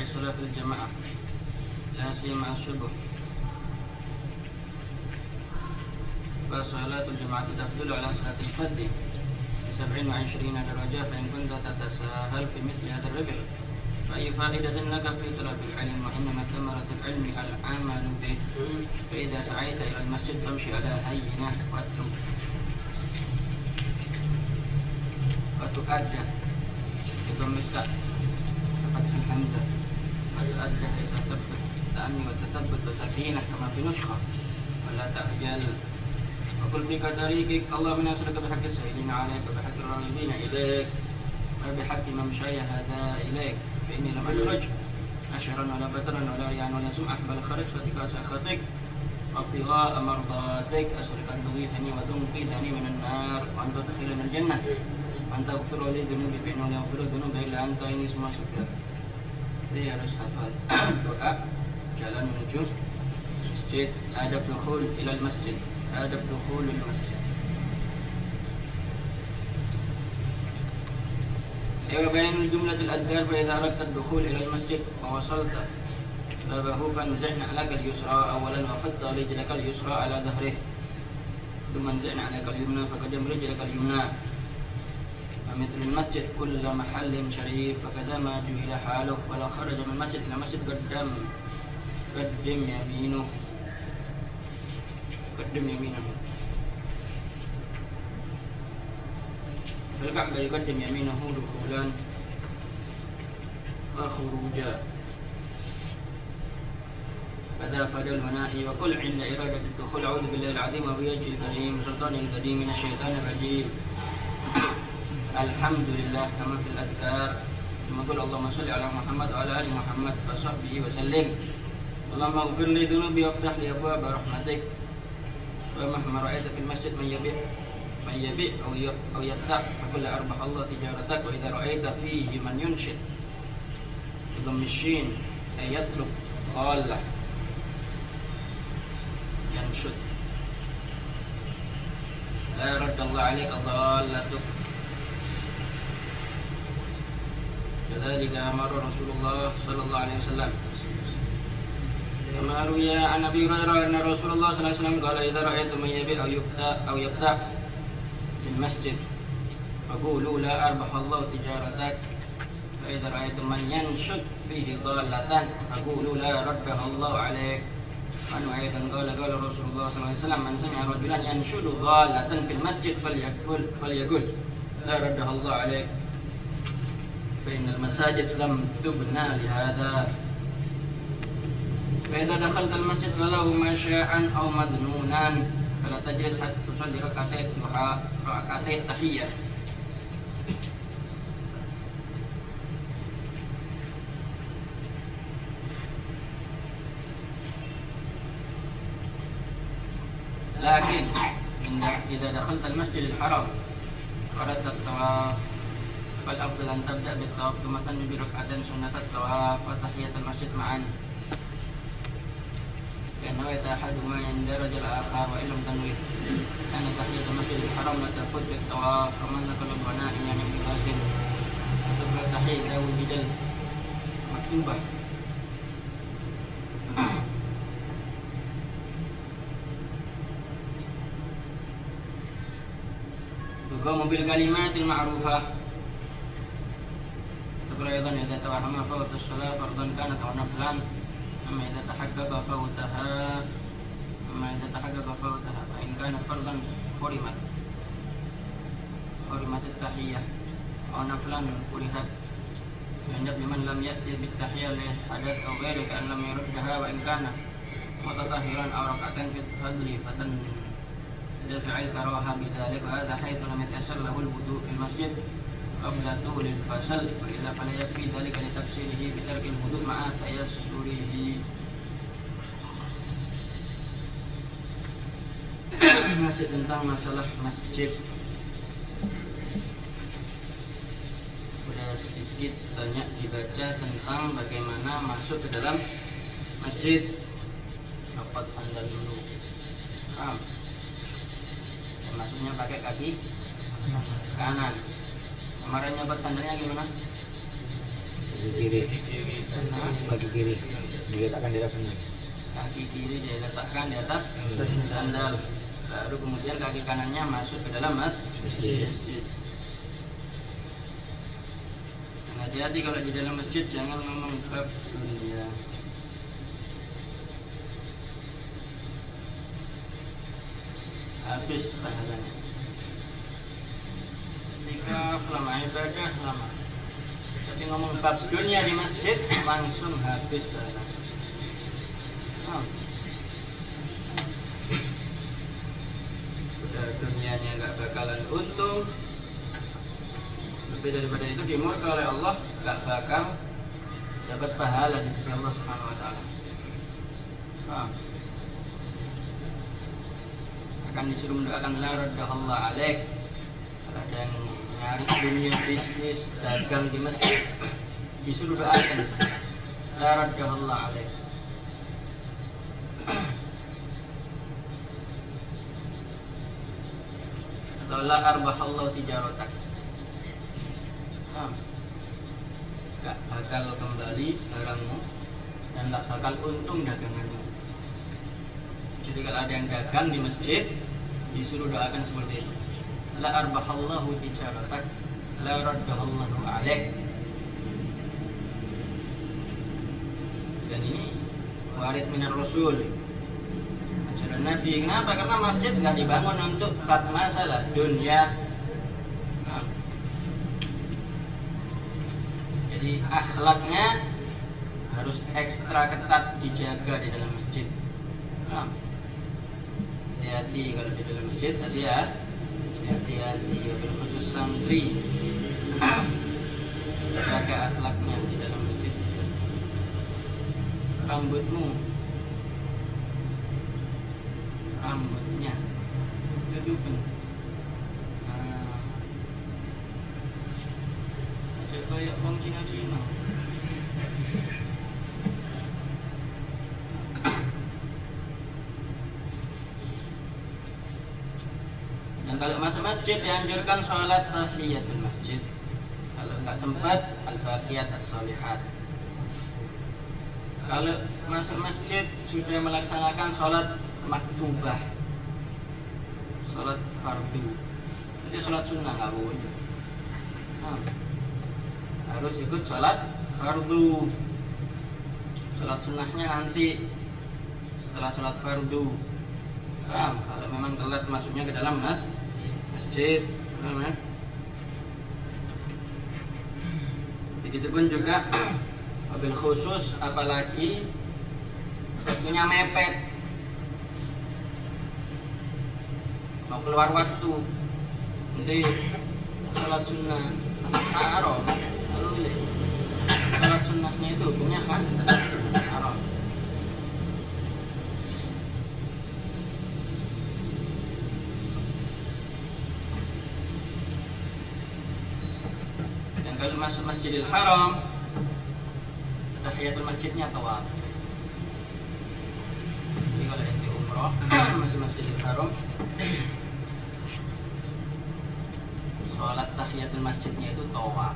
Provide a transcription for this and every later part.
الصلاة في الجماعة لا سيما الصبح، فصلاة الجماعة تفضل على صلاة الفرد ب27 درجة فإن كنت تتساهل في مثل هذا الرجل. فأي فائدة لك في طلب العلم، وإنما ثمرة العلم العمل به. فإذا سعيت إلى المسجد فامشي على هينة وتؤدى بضم التاء وفتح الحمزة، وتؤدى إذا تثبت تأني وتثبت وسكينة كما في نسخة، ولا تعجل. وقل في طريقك اللهم نسألك بحق السائلين عليك وبحق الراغبين إليك وبحق ممشاي هذا إليك، فإني لم أدرج أشعرا ولا بترا ولا رياء ولا سمعة، بل خرجت اتقاء سخطك وابتغاء مرضاتك. أسألك أن تغيثني وتنقذني من النار وأن تدخلني الجنة وأن تغفر لي ذنوبي فإنه لا يغفر الذنوب إلا أنت. Ini semua sudah. Jadi harus hafal doa jalan menuju masjid. Adab dukhul ilal masjid. Adab dukhul ilal masjid. وبيان الجملة الأذكار. فإذا أردت الدخول إلى المسجد ووصلت بابه فانزعنا لك اليسرى أولا وحط رجلك اليسرى على ظهره، ثم انزعنا عليك اليمنى فقدم رجلك اليمنى. ومثل المسجد كل محل شريف فكذا ما جهل حاله، ولو خرج من المسجد إلى مسجد قدم يمينه فالكعبة يقدم يمينه دخولا وخروجا. فذا فضل المنائي وكل عند إرادة الدخول أعوذ بالله العظيم وبوجهه الكريم وسلطانه القديم من الشيطان الرجيم. الحمد لله كما في الأذكار. ثم قل اللهم صل على محمد وعلى آل محمد وصحبه وسلم. اللهم اغفر لي ذنوبي وافتح لي أبواب رحمتك. ومهما رأيت في المسجد من يبيع أو يفتح فقل أربح الله تجارتك. وإذا رأيت فيه من ينشد بضم الشين أي يطلب ضالة ينشد لا يرد الله عليك ضالتك. كذلك أمر رسول الله صلى الله عليه وسلم كما روي عن أبي هريرة أن رسول الله صلى الله عليه وسلم قال إذا رأيتم من يبيع أو يفتح في المسجد فقولوا لا أربح الله تجارتك. فإذا رأيتم من ينشد فيه ضالة فقولوا لا ردها الله عليك. عنه أيضا قال رسول الله صلى الله عليه وسلم من سمع رجلا ينشد ضالة في المسجد فليقل لا ردها الله عليك، فإن المساجد لم تبنى لهذا. فإذا دخلت المسجد ولو مشاء أو مذنونا فلا تجلس حتى تصلي ركعتي الضحى ركعتي التحية. لكن إذا دخلت المسجد الحرام وأردت الطواف فالأفضل أن تبدأ بالطواف ثم تنوي بركعتين سنة الطواف وتحية المسجد معا، لأن نويت أحدهما يندرج الآخر وإن لم تنوي كان تحية المسجد الحرام وتفوت بالطواف. ومن نقل البناء يعني بلباس وتقرأ تحية ذوي البدل مكتوبة. تقوم بالكلمات المعروفة. تقرأ أيضا إذا توهم فوت الصلاة فرضا كانت أو نفلا، أما إذا تحقق فوتها فإن كانت فرضا حرمت التحية أو نفلا كرهت. فإن لمن لم يأتي بالتحية لحدث أو غيره كأن لم يردها وإن كان متطهرا أو ركعتين في الفجر فتندفع الكراهة بذلك. وهذا حيث لم يتيسر له الوضوء في المسجد قبل طول الفصل، وإلا فلا يكفي ذلك لتفسيره بترك الوضوء مع تيسره. Masih tentang masalah masjid. Sudah sedikit banyak dibaca tentang bagaimana masuk ke dalam masjid. Copot sandal dulu. Masuknya pakai kaki kanan. Kemarin nyobat sandalnya gimana? kiri, Nah, kaki kiri diletakkan di atas ini. kaki kiri diletakkan di atas sandal. Baru kemudian kaki kanannya masuk ke dalam masjid. Dan hati-hati kalau di dalam masjid, jangan ngomong bab dunia. Habis pahalanya. Ketika lama ibadah lama. Tapi ngomong bab dunia di masjid langsung habis pahalanya. Udah dunianya nggak bakalan untung. Lebih daripada itu dimurka oleh Allah, nggak bakal dapat pahala di sisi Allah Subhanahu Wa Taala. Akan disuruh mendoakan la raddahallah alaik. Kalau ada yang nyari dunia bisnis dagang di masjid, disuruh doakan la raddahallah alaik. Atau la arbahallahu tijaratak. Gak bakal kembali barangmu dan gak bakal untung daganganmu. Jadi kalau ada yang dagang di masjid, disuruh doakan seperti itu. La arbahallahu tijaratak, la raddahallahu alaik. Dan ini warid minar Rasul, ajaran Nabi. Kenapa? Karena masjid nggak dibangun untuk bab masalah dunia. Jadi akhlaknya harus ekstra ketat dijaga di dalam masjid. Hati-hati kalau di dalam masjid, hati-hati khusus santri. Jaga akhlaknya di dalam masjid. Rambutnya dudukkan. Aja kayak orang Cina-Cina. Dan kalau masuk masjid dianjurkan sholat tahiyatul masjid. Kalau nggak sempat, al-baqiyat as-sholihat. Kalau masuk masjid sudah melaksanakan sholat maktubah, sholat fardu, itu sholat sunnah nggak boleh. Harus ikut sholat fardu. Sholat sunnahnya nanti setelah sholat fardu. Kalau memang telat masuknya ke dalam masjid. Begitupun juga mobil khusus, apalagi waktunya mepet, mau keluar waktu, nanti sholat sunnah haram. Sholat sunnahnya itu hukumnya kan haram. Dan kalau masuk Masjidil Haram, tahiyatul masjidnya tawaf. Jadi kalau ente umroh masuk Masjidil Haram, sholat tahiyatul masjidnya itu tawaf.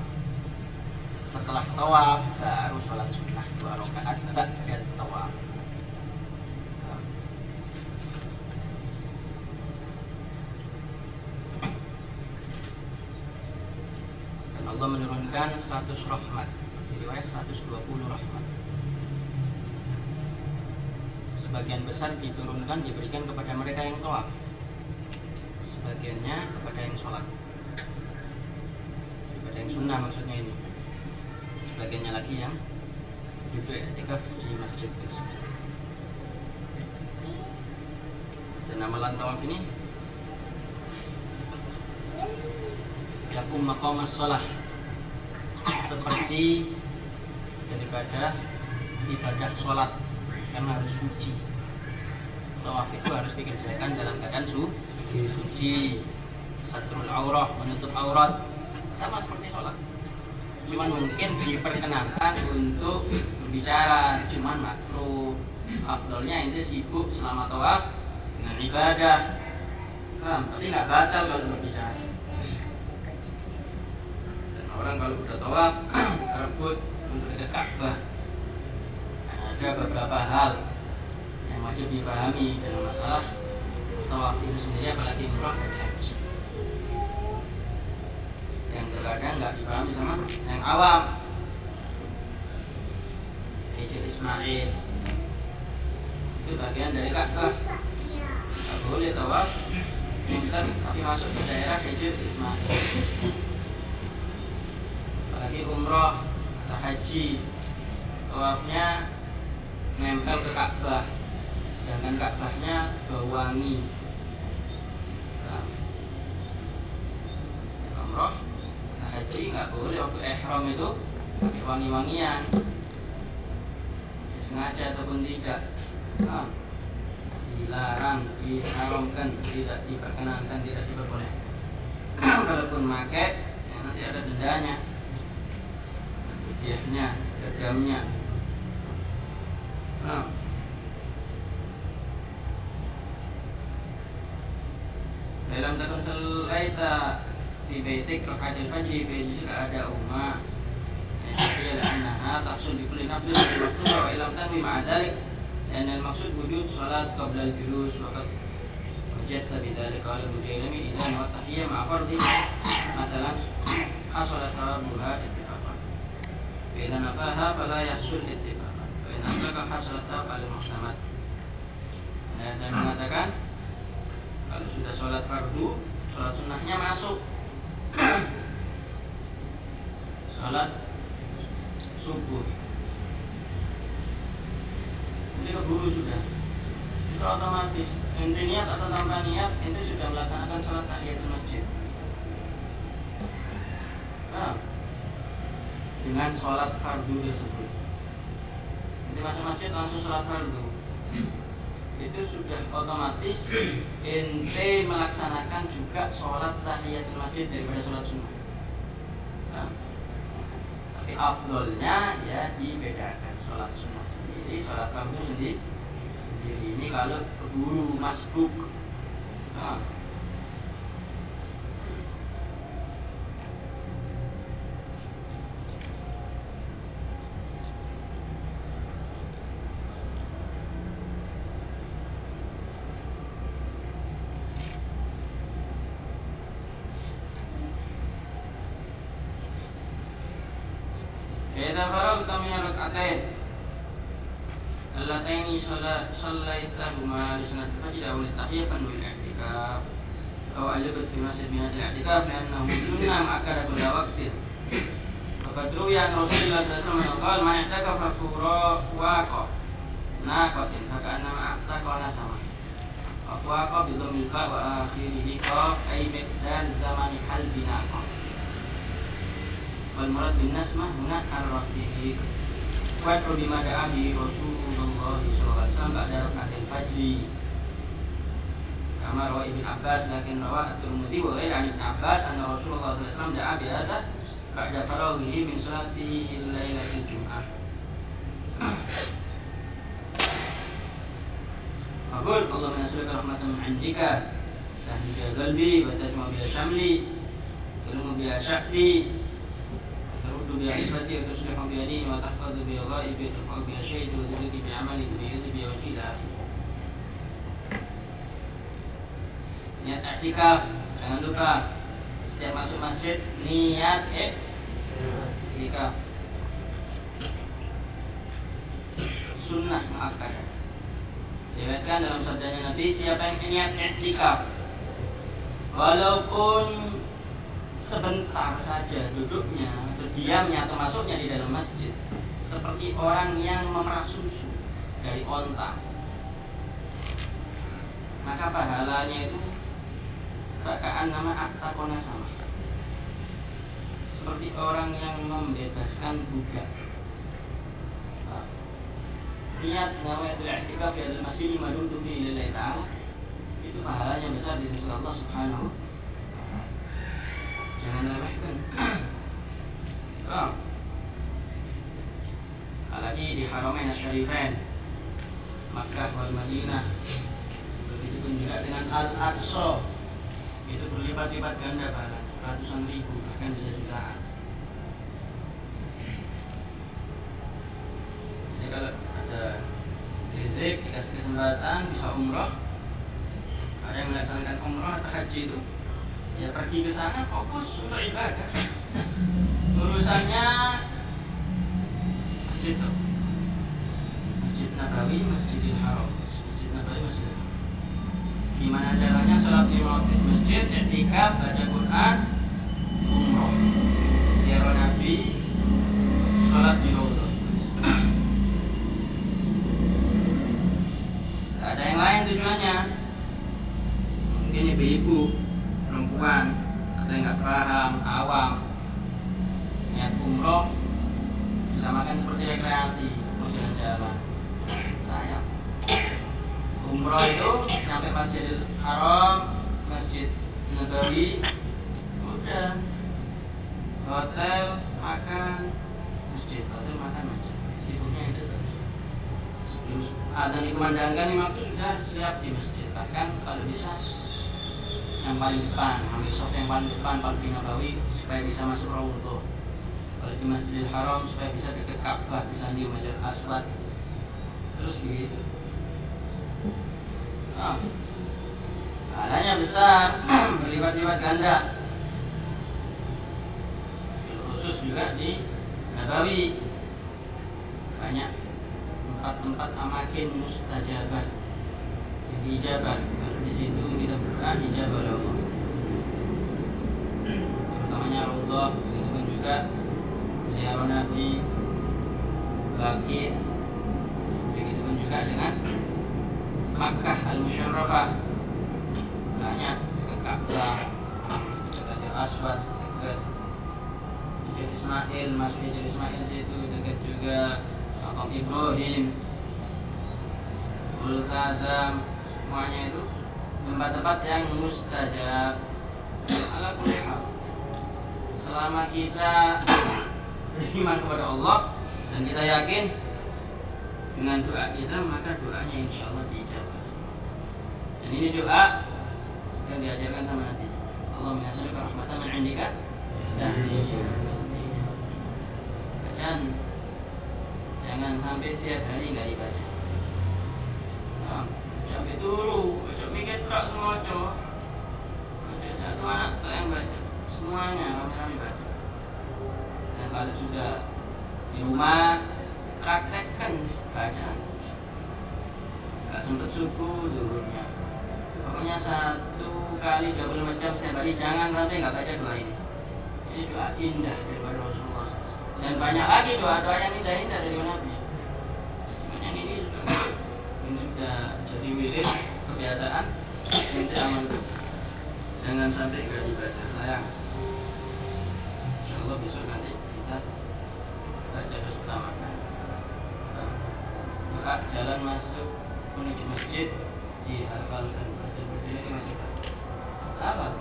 Setelah tawaf baru sholat sunnah 2 rakaat ba'da tawaf. Dan Allah menurunkan 100 rahmat. Riwayat 120 rahmat. Sebagian besar diturunkan, diberikan kepada mereka yang tawaf, sebagiannya kepada yang sholat, kepada yang sunnah maksudnya ini, sebagiannya lagi yang duduk i'tikaf di masjid tersebut. Dan amalan tawaf ini yakum maqamas shalah, seperti daripada ibadah sholat, karena harus suci. Tawaf itu harus dikerjakan dalam keadaan suci. Satrul aurah, menutup aurat, sama seperti sholat. Cuman mungkin diperkenankan untuk berbicara, cuman makruh. Afdolnya itu sibuk selama tawaf dengan ibadah. Tapi nggak batal kalau berbicara. Dan orang kalau udah tawaf rebut untuk Ka'bah. Ada beberapa hal yang wajib dipahami dalam masalah tawaf itu sendiri, apalagi umrah dan haji, yang terkadang nggak dipahami sama yang awam. Hijr Ismail itu bagian dari Ka'bah, nggak boleh tawaf tapi masuk ke daerah Hijr Ismail. Apalagi umrah atau haji, tawafnya nempel ke Ka'bah, sedangkan Ka'bahnya bau wangi. Nah, umrah atau haji nggak boleh waktu ihram itu pakai wangi-wangian, sengaja ataupun tidak. Nah, dilarang, diharamkan, tidak diperkenankan, tidak diperbolehkan. Kalaupun pakai, ya nanti ada dendanya, fidyahnya, dagamnya. Nah, dalam takun selaita fi baitik rakaatil fajri fi juz'a ada umma ya annaha tahsul bi kulli nafsin fi waqtiha wa illam tanwi ma'a dhalik. Dan maksud wujud salat qabla al-julus waqt wajadta bidzalika al-mujailami idzan wa tahiyyah ma'a fardhi matalan hasalat tarabuha ittifaqan wa idza nafaha fala yahsul ittifaqan wa in amsaka hasalat al-muhtamat. Dan mengatakan kalau sudah sholat fardu, sholat sunnahnya masuk. Sholat subuh ini keburu sudah, itu otomatis ente niat atau tanpa niat ente sudah melaksanakan sholat tahiyatul masjid. Nah, dengan sholat fardu tersebut ente masuk masjid langsung sholat fardu, itu sudah otomatis ente melaksanakan juga sholat tahiyatul masjid daripada sholat sunnah. Nah, tapi afdolnya ya dibedakan, sholat sunnah sendiri, sholat fardu sendiri. Ini kalau keburu masbuk. Nah, idza faragta min rak'atain allataini sallaitahuma li sunnati fajr aw li tahiyyatan wal i'tikaf aw al-lubth fi masjid min al-i'tikaf li'annahu sunnah mu'akkada kulla waqtin. Faqad ruwiya an Rasulullah sallallahu alaihi wasallam qala man i'takafa fuwaqa naqatin faka'annama i'taqana sama. Fuwaqa bi dhammil fa wa akhirihi qaf ay miqdar zamani halbi naqah. Wal murad bin nasmah huna ar-rafiq. Wa bima da'a bi Rasulullah sallallahu alaihi wasallam ba'da rak'atil fajri. Kama rawi Ibn Abbas lakin rawa at-Tirmidzi wa ghairu an Ibn Abbas anna Rasulullah sallallahu alaihi wasallam da'a bi hadha ba'da faraghihi min salati lailatul jum'ah. Aqul Allahumma nas'aluka rahmatan min 'indika tahdi biha qalbi wa tajma biha shamli wa biha sha'fi بعفتي وتصلح بيديني وتحفظ بغائبي وترفع بها شيء وتزكي بعملي وتميز بها وجهي الى اخره. Niat i'tikaf, jangan lupa setiap masuk masjid niat i'tikaf. Sunnah mu'akkadah. Diriwayatkan dalam sabdanya Nabi, siapa yang niat i'tikaf walaupun sebentar saja duduknya atau diamnya atau masuknya di dalam masjid, seperti orang yang memerah susu dari onta, maka pahalanya itu rakaan nama aktakona sama, seperti orang yang membebaskan budak. Niat nawaitul i'tikaf fi hadzal masjid maduntu fi lillahi ta'ala, itu pahalanya besar di sisi Allah Subhanahu. Jangan remehkan. Apalagi di Haramain Asy-Syarifain Makkah wal Madinah, begitu pun juga dengan Al-Aqsa, itu berlipat-lipat ganda pahala, ratusan ribu bahkan bisa jutaan. jembatan bisa umroh. Ada yang melaksanakan umroh atau haji itu ya pergi ke sana fokus untuk ibadah. Urusannya masjid tuh. Masjid Nabawi, Masjidil Haram. Masjid Nabawi, Masjidil Haram. Gimana caranya sholat di masjid, i'tikaf, baca Quran, umroh, ziarah Nabi, sholat di Raudhah. Ada yang lain tujuannya. Mungkin ibu-ibu, perempuan, atau yang nggak paham, awam, niat umroh disamakan seperti rekreasi, mau jalan-jalan. Sayang. Umroh itu sampai Masjidil Haram, Masjid Nabawi, udah hotel, makan, masjid, hotel, makan, masjid. Sibuknya itu terus. Sebelum azan dikumandangkan imam itu sudah siap di masjid. Bahkan kalau bisa yang paling depan, ambil soft yang paling depan, paling di Nabawi supaya bisa masuk Raudhah. Kalau di Masjidil Haram supaya bisa dekat Ka'bah, bisa di Hajar Aswad. Terus begitu. Pahalanya besar, berlipat-lipat ganda. Khusus juga di Nabawi banyak tempat-tempat amakin mustajabah, yang diijabah. Kalau di situ kita berdoa dijabah oleh Allah. Terutamanya Raudhah, begitu pun juga ziarah Nabi, Baqi, begitu pun juga dengan Makkah Al-Musyarrafah, banyak dekat Ka'bah, dekat Hajar Aswad, dekat Hajar Ismail, masuk Hajar Ismail situ, dekat juga Makam Ibrahim, Multazam, semuanya itu tempat-tempat yang mustajab. Ala kulli hal, selama kita beriman kepada Allah dan kita yakin dengan doa kita, maka doanya insya Allah diijabah. Dan ini doa yang diajarkan sama Nabi. Allahumma nas'aluka rahmatan min 'indika dan jangan sampai tiap hari nggak dibaca. Sampai dulu, baca mikir tak semua cowok. Ada satu anak yang baca, semuanya kami baca. Dan kalau sudah di rumah praktekkan bacaan. Gak sempat subuh dulunya. Pokoknya 1 kali 24 jam setiap hari, jangan sampai nggak baca doa ini. Ini doa indah daripada Rasulullah. Dan banyak lagi doa-doa yang indah-indah dari Nabi. Cuman yang ini sudah jadi wirid, kebiasaan, nanti aman. Jangan sampai nggak dibaca, sayang. Insya Allah besok nanti kita baca bersama. Maka jalan masuk menuju masjid dihafalkan, baca berdiri masuk. Hafal?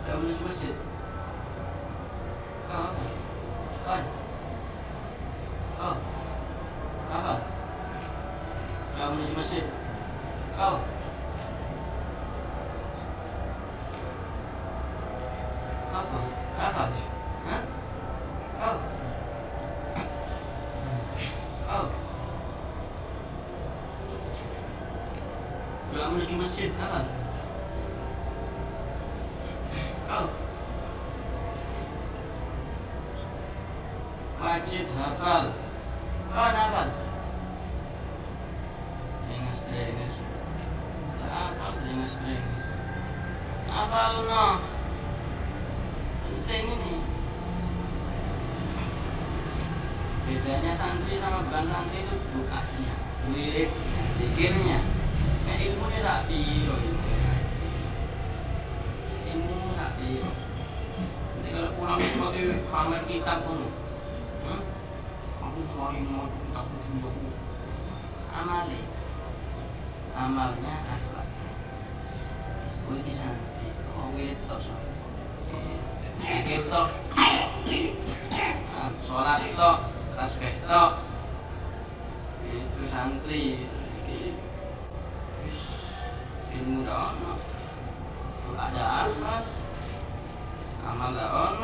Sudah menuju masjid. Oh, hafal. Oh, hafal. Sudah menuju masjid. Oh. Apa? Hafal? Hah? Oh. Oh. Doa menuju masjid, hafal? Oh. Wajib hafal. Oh, hafal. Dengas. Hafal, dengas. Hafal no. Penting ini. Bedanya santri sama bukan santri itu doanya, wiridnya, zikirnya. Ilmu ini tak biro, ilmu tak biro. Nanti kalau pulang seperti pamer kitab pun, aku mau kitab buku. Amalnya akhlak. Wih santri, wirid tok so. Zikir tok, sholat tok, tasbih tok. Itu santri. Ilmu dah ono, ada apa? Amal dah ono.